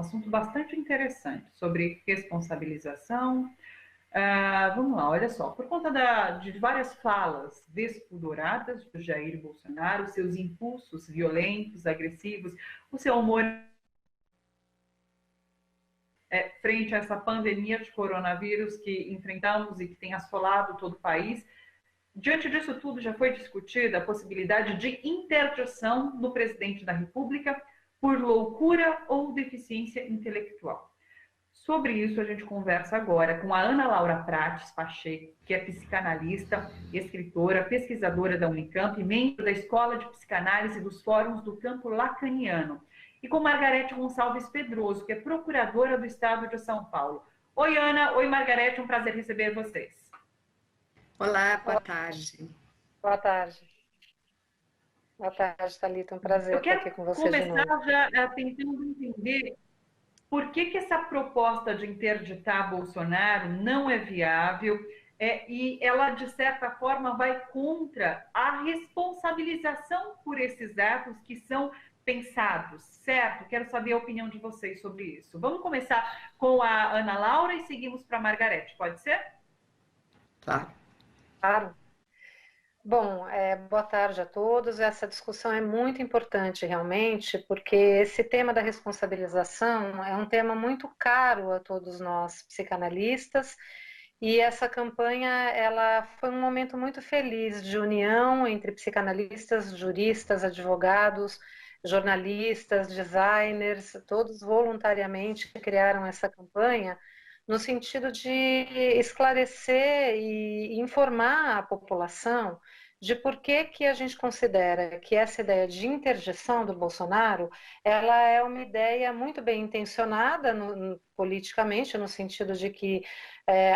um assunto bastante interessante sobre responsabilização. Vamos lá, olha só, por conta de várias falas despudoradas do Jair Bolsonaro, seus impulsos violentos, agressivos, o seu humor frente a essa pandemia de coronavírus que enfrentamos e que tem assolado todo o país, diante disso tudo, já foi discutida a possibilidade de interdição do presidente da República por loucura ou deficiência intelectual. Sobre isso, a gente conversa agora com a Ana Laura Prates Pacheco, que é psicanalista, escritora, pesquisadora da Unicamp e membro da Escola de Psicanálise dos Fóruns do Campo Lacaniano, e com Margarete Gonçalves Pedroso, que é procuradora do Estado de São Paulo. Oi, Ana. Oi, Margarete. Um prazer receber vocês. Olá, boa tarde. Boa tarde. Boa tarde, Thalita. Um prazer estar aqui com você de novo. Eu quero começar já tentando entender por que essa proposta de interditar Bolsonaro não é viável e ela, de certa forma, vai contra a responsabilização por esses atos que são pensados, certo? Quero saber a opinião de vocês sobre isso. Vamos começar com a Ana Laura e seguimos para a Margarete, pode ser? Claro. Bom, boa tarde a todos. Essa discussão é muito importante realmente, porque esse tema da responsabilização é um tema muito caro a todos nós psicanalistas, e essa campanha ela foi um momento muito feliz de união entre psicanalistas, juristas, advogados, jornalistas, designers, todos voluntariamente criaram essa campanha no sentido de esclarecer e informar a população de por que a gente considera que essa ideia de interdição do Bolsonaro, ela é uma ideia muito bem intencionada politicamente, no sentido de que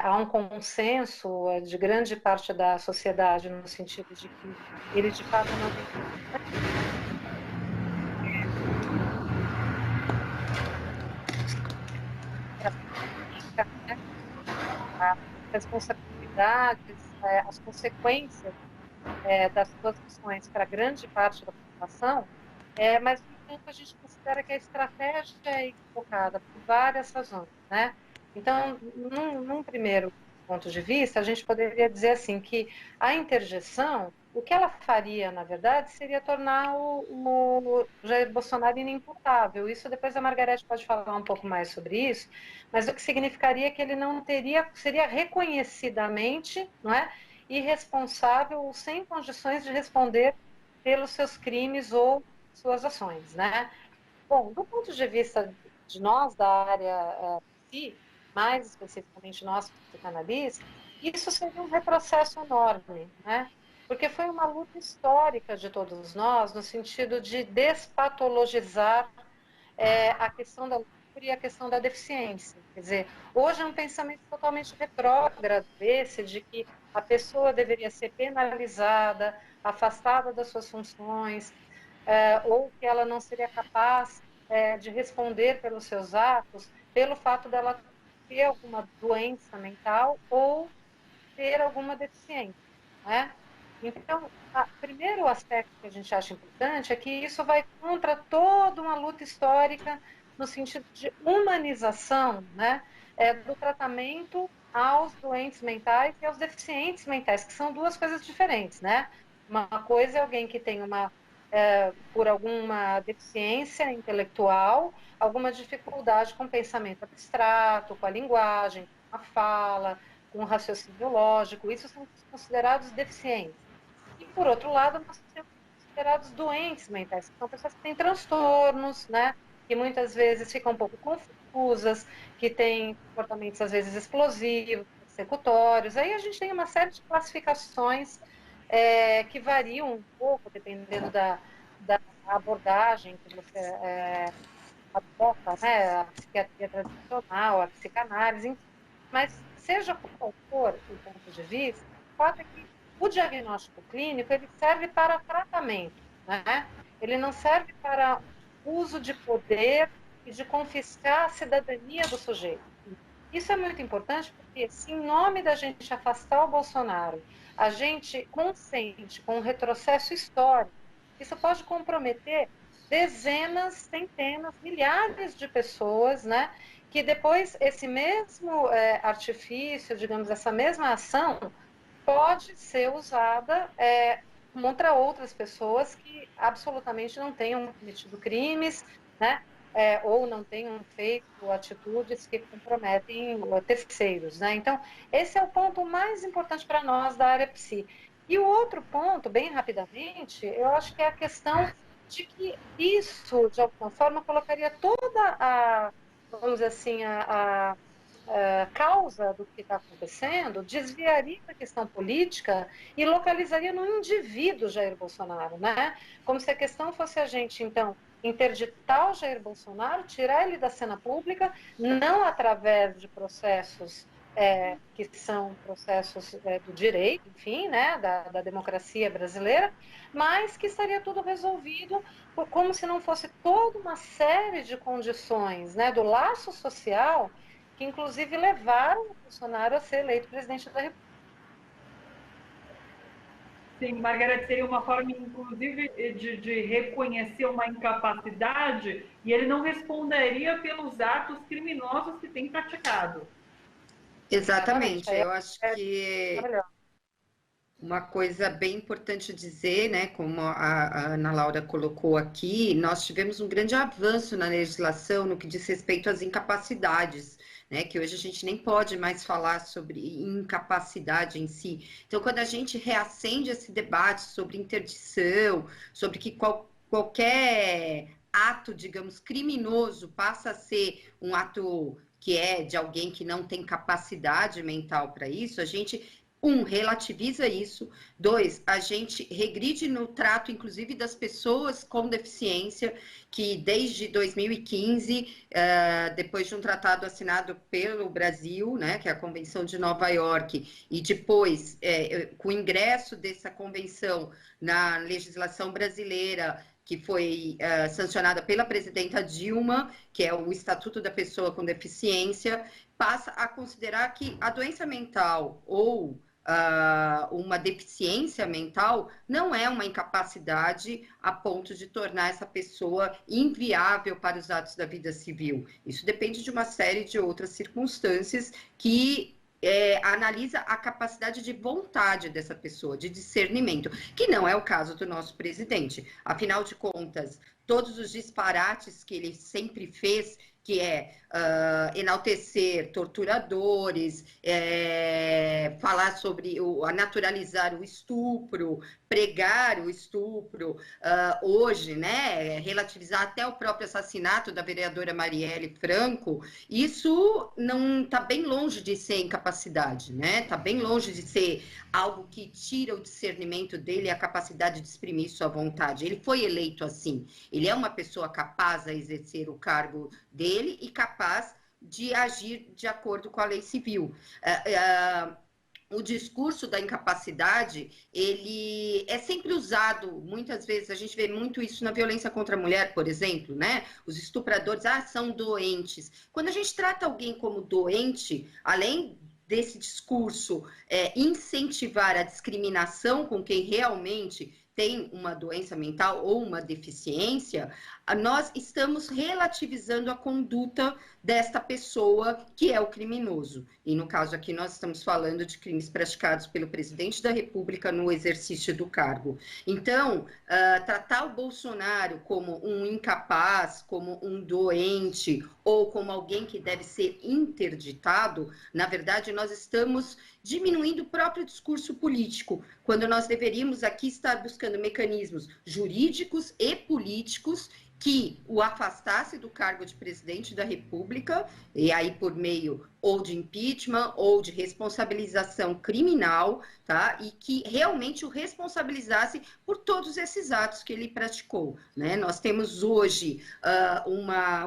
há um consenso de grande parte da sociedade, no sentido de que ele de fato não tem as responsabilidades, as consequências das suas ações para grande parte da população, mas, no entanto, a gente considera que a estratégia é equivocada por várias razões, né? Então, num primeiro ponto de vista, a gente poderia dizer assim que a interdição, o que ela faria, na verdade, seria tornar o Jair Bolsonaro inimputável. Isso depois a Margarete pode falar um pouco mais sobre isso, mas o que significaria que ele não seria reconhecidamente, não é, irresponsável ou sem condições de responder pelos seus crimes ou suas ações, né? Bom, do ponto de vista de nós da área mais especificamente nós psicanalistas, isso seria um retrocesso enorme, né? Porque foi uma luta histórica de todos nós, no sentido de despatologizar a questão da loucura e a questão da deficiência. Quer dizer, hoje é um pensamento totalmente retrógrado esse de que a pessoa deveria ser penalizada, afastada das suas funções, ou que ela não seria capaz de responder pelos seus atos, pelo fato dela ter alguma doença mental ou ter alguma deficiência, né? Então, o primeiro aspecto que a gente acha importante é que isso vai contra toda uma luta histórica no sentido de humanização, né, do tratamento aos doentes mentais e aos deficientes mentais, que são duas coisas diferentes, né? Uma coisa é alguém que tem por alguma deficiência intelectual, alguma dificuldade com o pensamento abstrato, com a linguagem, com a fala, com o raciocínio lógico, isso são considerados deficientes. E, por outro lado, nós temos considerados doentes mentais, que são pessoas que têm transtornos, né, que muitas vezes ficam um pouco confusas, que têm comportamentos, às vezes, explosivos, persecutórios. Aí a gente tem uma série de classificações que variam um pouco, dependendo da abordagem que você adota, né, a psiquiatria tradicional, a psicanálise, enfim. Mas, seja qual for o ponto de vista, o fato é que o diagnóstico clínico ele serve para tratamento, né? Ele não serve para uso de poder e de confiscar a cidadania do sujeito. Isso é muito importante porque, se em nome da gente afastar o Bolsonaro, a gente consente com um retrocesso histórico, isso pode comprometer dezenas, centenas, milhares de pessoas, né? Que depois esse mesmo artifício, digamos, essa mesma ação, pode ser usada contra outras pessoas que absolutamente não tenham cometido crimes, né? Ou não tenham feito atitudes que comprometem terceiros, né? Então, esse é o ponto mais importante para nós da área psi. E o outro ponto, bem rapidamente, eu acho que é a questão de que isso, de alguma forma, colocaria toda vamos dizer assim, a causa do que está acontecendo, desviaria da questão política e localizaria no indivíduo Jair Bolsonaro, né? Como se a questão fosse a gente, então, interditar o Jair Bolsonaro, tirar ele da cena pública, não através de processos que são processos do direito, enfim, né, da democracia brasileira, mas que estaria tudo resolvido como se não fosse toda uma série de condições, né, do laço social que inclusive levaram o Bolsonaro a ser eleito presidente da República. Sim, Margareth, seria uma forma, inclusive, de reconhecer uma incapacidade e ele não responderia pelos atos criminosos que tem praticado. Exatamente. Eu acho que uma coisa bem importante dizer, né, como a Ana Laura colocou aqui, nós tivemos um grande avanço na legislação no que diz respeito às incapacidades, né, que hoje a gente nem pode mais falar sobre incapacidade em si. Então, quando a gente reacende esse debate sobre interdição, sobre que qualquer ato, digamos, criminoso passa a ser um ato que é de alguém que não tem capacidade mental para isso, a gente relativiza isso. 2, a gente regride no trato, inclusive, das pessoas com deficiência, que desde 2015, depois de um tratado assinado pelo Brasil, né, que é a Convenção de Nova York, e depois, com o ingresso dessa convenção na legislação brasileira, que foi sancionada pela presidenta Dilma, que é o Estatuto da Pessoa com Deficiência, passa a considerar que a doença mental ou uma deficiência mental não é uma incapacidade a ponto de tornar essa pessoa inviável para os atos da vida civil. Isso depende de uma série de outras circunstâncias que analisa a capacidade de vontade dessa pessoa, de discernimento, que não é o caso do nosso presidente. Afinal de contas, todos os disparates que ele sempre fez, que é enaltecer torturadores, falar sobre naturalizar o estupro, pregar o estupro, hoje, né, relativizar até o próprio assassinato da vereadora Marielle Franco, isso não está bem longe de ser incapacidade, né? Está bem longe de ser algo que tira o discernimento dele e a capacidade de exprimir sua vontade. Ele foi eleito assim. Ele é uma pessoa capaz a exercer o cargo dele e capaz de agir de acordo com a lei civil. O discurso da incapacidade, ele é sempre usado, muitas vezes, a gente vê muito isso na violência contra a mulher, por exemplo, né? Os estupradores, são doentes. Quando a gente trata alguém como doente, além desse discurso incentivar a discriminação com quem realmente tem uma doença mental ou uma deficiência, nós estamos relativizando a conduta desta pessoa que é o criminoso. E no caso aqui nós estamos falando de crimes praticados pelo presidente da República no exercício do cargo. Então, tratar o Bolsonaro como um incapaz, como um doente ou como alguém que deve ser interditado, na verdade nós estamos diminuindo o próprio discurso político, quando nós deveríamos aqui estar buscando mecanismos jurídicos e políticos que o afastasse do cargo de presidente da República, e aí por meio ou de impeachment ou de responsabilização criminal, tá? E que realmente o responsabilizasse por todos esses atos que ele praticou, né? Nós temos hoje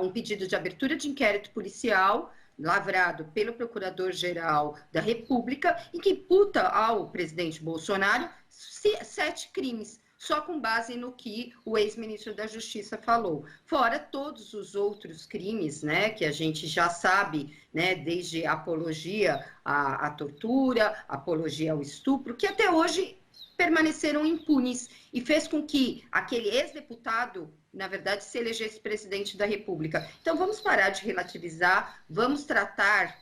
um pedido de abertura de inquérito policial lavrado pelo Procurador-Geral da República e que imputa ao presidente Bolsonaro 7 crimes, só com base no que o ex-ministro da Justiça falou. Fora todos os outros crimes, né, que a gente já sabe, né, desde a apologia à tortura, apologia ao estupro, que até hoje permaneceram impunes e fez com que aquele ex-deputado, na verdade, se elegesse presidente da República. Então, vamos parar de relativizar, vamos tratar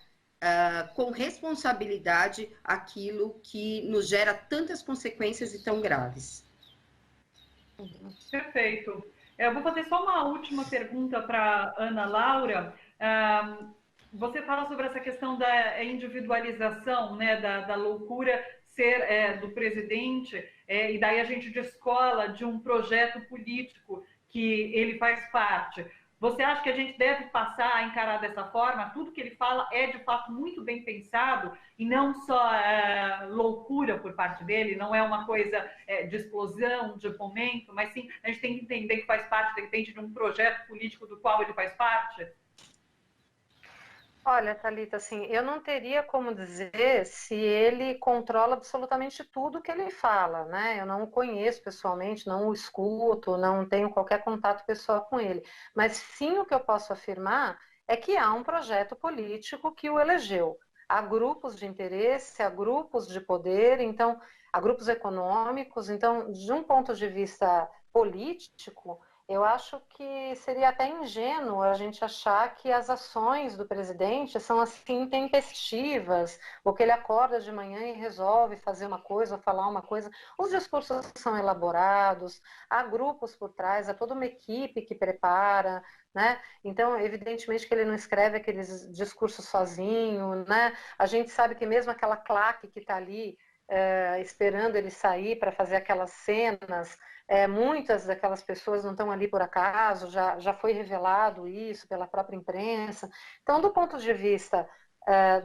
com responsabilidade aquilo que nos gera tantas consequências e tão graves. Perfeito. Eu vou fazer só uma última pergunta para Ana Laura. Você fala sobre essa questão da individualização, né, da loucura ser do presidente, e daí a gente descola de um projeto político que ele faz parte. Você acha que a gente deve passar a encarar dessa forma? Tudo que ele fala é, de fato, muito bem pensado e não só loucura por parte dele, não é uma coisa de explosão, de momento, mas sim, a gente tem que entender que faz parte, de repente, de um projeto político do qual ele faz parte? Olha, Thalita, assim, eu não teria como dizer se ele controla absolutamente tudo que ele fala, né? Eu não o conheço pessoalmente, não o escuto, não tenho qualquer contato pessoal com ele. Mas sim, o que eu posso afirmar é que há um projeto político que o elegeu. Há grupos de interesse, há grupos de poder, então, há grupos econômicos. Então, de um ponto de vista político, eu acho que seria até ingênuo a gente achar que as ações do presidente são assim intempestivas, ou que ele acorda de manhã e resolve fazer uma coisa ou falar uma coisa. Os discursos são elaborados, há grupos por trás, há toda uma equipe que prepara, né? Então, evidentemente que ele não escreve aqueles discursos sozinho, né? A gente sabe que mesmo aquela claque que está ali esperando ele sair para fazer aquelas cenas, muitas daquelas pessoas não estão ali por acaso, já foi revelado isso pela própria imprensa. Então, do ponto de vista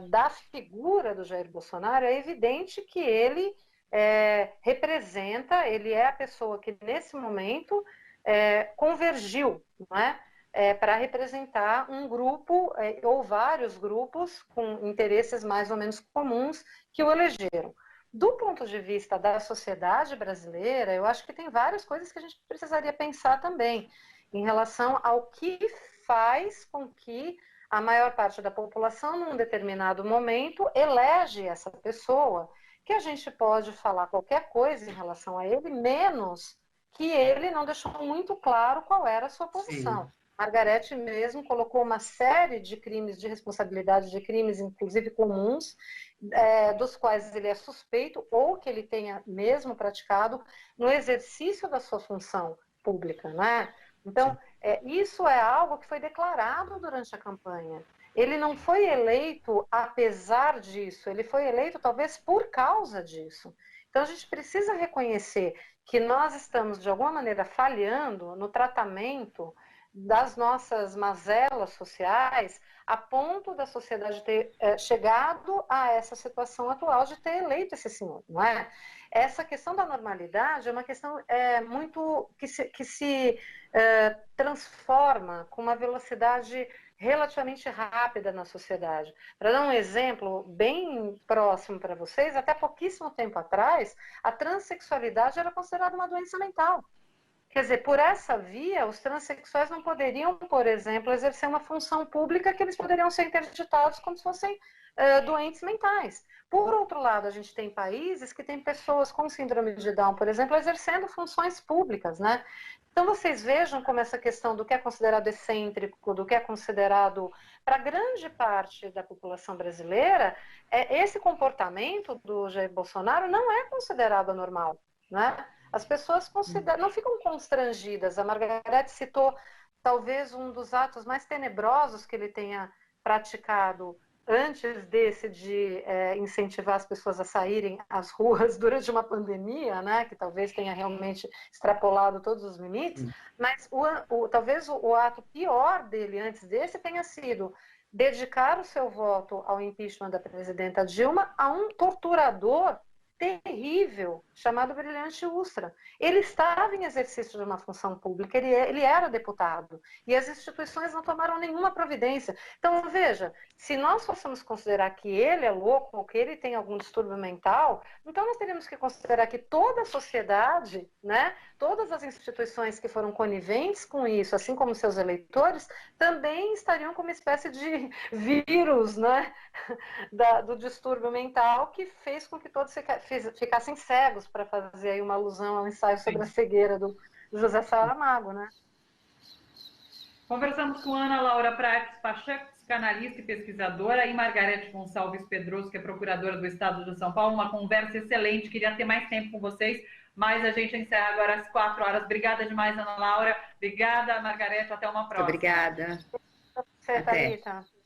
da figura do Jair Bolsonaro, é evidente que ele representa, ele é a pessoa que nesse momento convergiu, não é? Para representar um grupo ou vários grupos com interesses mais ou menos comuns que o elegeram. Do ponto de vista da sociedade brasileira, eu acho que tem várias coisas que a gente precisaria pensar também em relação ao que faz com que a maior parte da população, num determinado momento, elege essa pessoa, que a gente pode falar qualquer coisa em relação a ele, menos que ele não deixou muito claro qual era a sua posição. Sim. Margarete mesmo colocou uma série de crimes, de responsabilidade de crimes, inclusive comuns, dos quais ele é suspeito ou que ele tenha mesmo praticado no exercício da sua função pública, né? Então, isso é algo que foi declarado durante a campanha. Ele não foi eleito apesar disso, ele foi eleito talvez por causa disso. Então, a gente precisa reconhecer que nós estamos, de alguma maneira, falhando no tratamento das nossas mazelas sociais, a ponto da sociedade ter chegado a essa situação atual de ter eleito esse senhor, não é? Essa questão da normalidade é uma questão muito que se transforma com uma velocidade relativamente rápida na sociedade. Para dar um exemplo bem próximo para vocês, até pouquíssimo tempo atrás, a transexualidade era considerada uma doença mental. Quer dizer, por essa via, os transexuais não poderiam, por exemplo, exercer uma função pública que eles poderiam ser interditados como se fossem doentes mentais. Por outro lado, a gente tem países que têm pessoas com síndrome de Down, por exemplo, exercendo funções públicas, né? Então, vocês vejam como essa questão do que é considerado excêntrico, do que é considerado, para grande parte da população brasileira, esse comportamento do Jair Bolsonaro não é considerado anormal, né? As pessoas não ficam constrangidas. A Margarete citou talvez um dos atos mais tenebrosos que ele tenha praticado antes desse de incentivar as pessoas a saírem às ruas durante uma pandemia, né, que talvez tenha realmente extrapolado todos os limites, mas talvez o ato pior dele antes desse tenha sido dedicar o seu voto ao impeachment da presidenta Dilma a um torturador terrível, chamado Brilhante Ustra. Ele estava em exercício de uma função pública, ele era deputado, e as instituições não tomaram nenhuma providência. Então, veja, se nós fôssemos considerar que ele é louco, ou que ele tem algum distúrbio mental, então nós teríamos que considerar que toda a sociedade, né, todas as instituições que foram coniventes com isso, assim como seus eleitores, também estariam com uma espécie de vírus, né, do distúrbio mental que fez com que todos ficassem cegos para fazer aí uma alusão ao ensaio sobre a cegueira do José Saramago, né? Conversamos com Ana Laura Prates Pacheco, psicanalista e pesquisadora, e Margarete Gonçalves Pedroso, que é procuradora do Estado de São Paulo. Uma conversa excelente, queria ter mais tempo com vocês, mas a gente encerra agora às 4 horas. Obrigada demais, Ana Laura. Obrigada, Margarete. Até uma próxima. Muito obrigada. Até.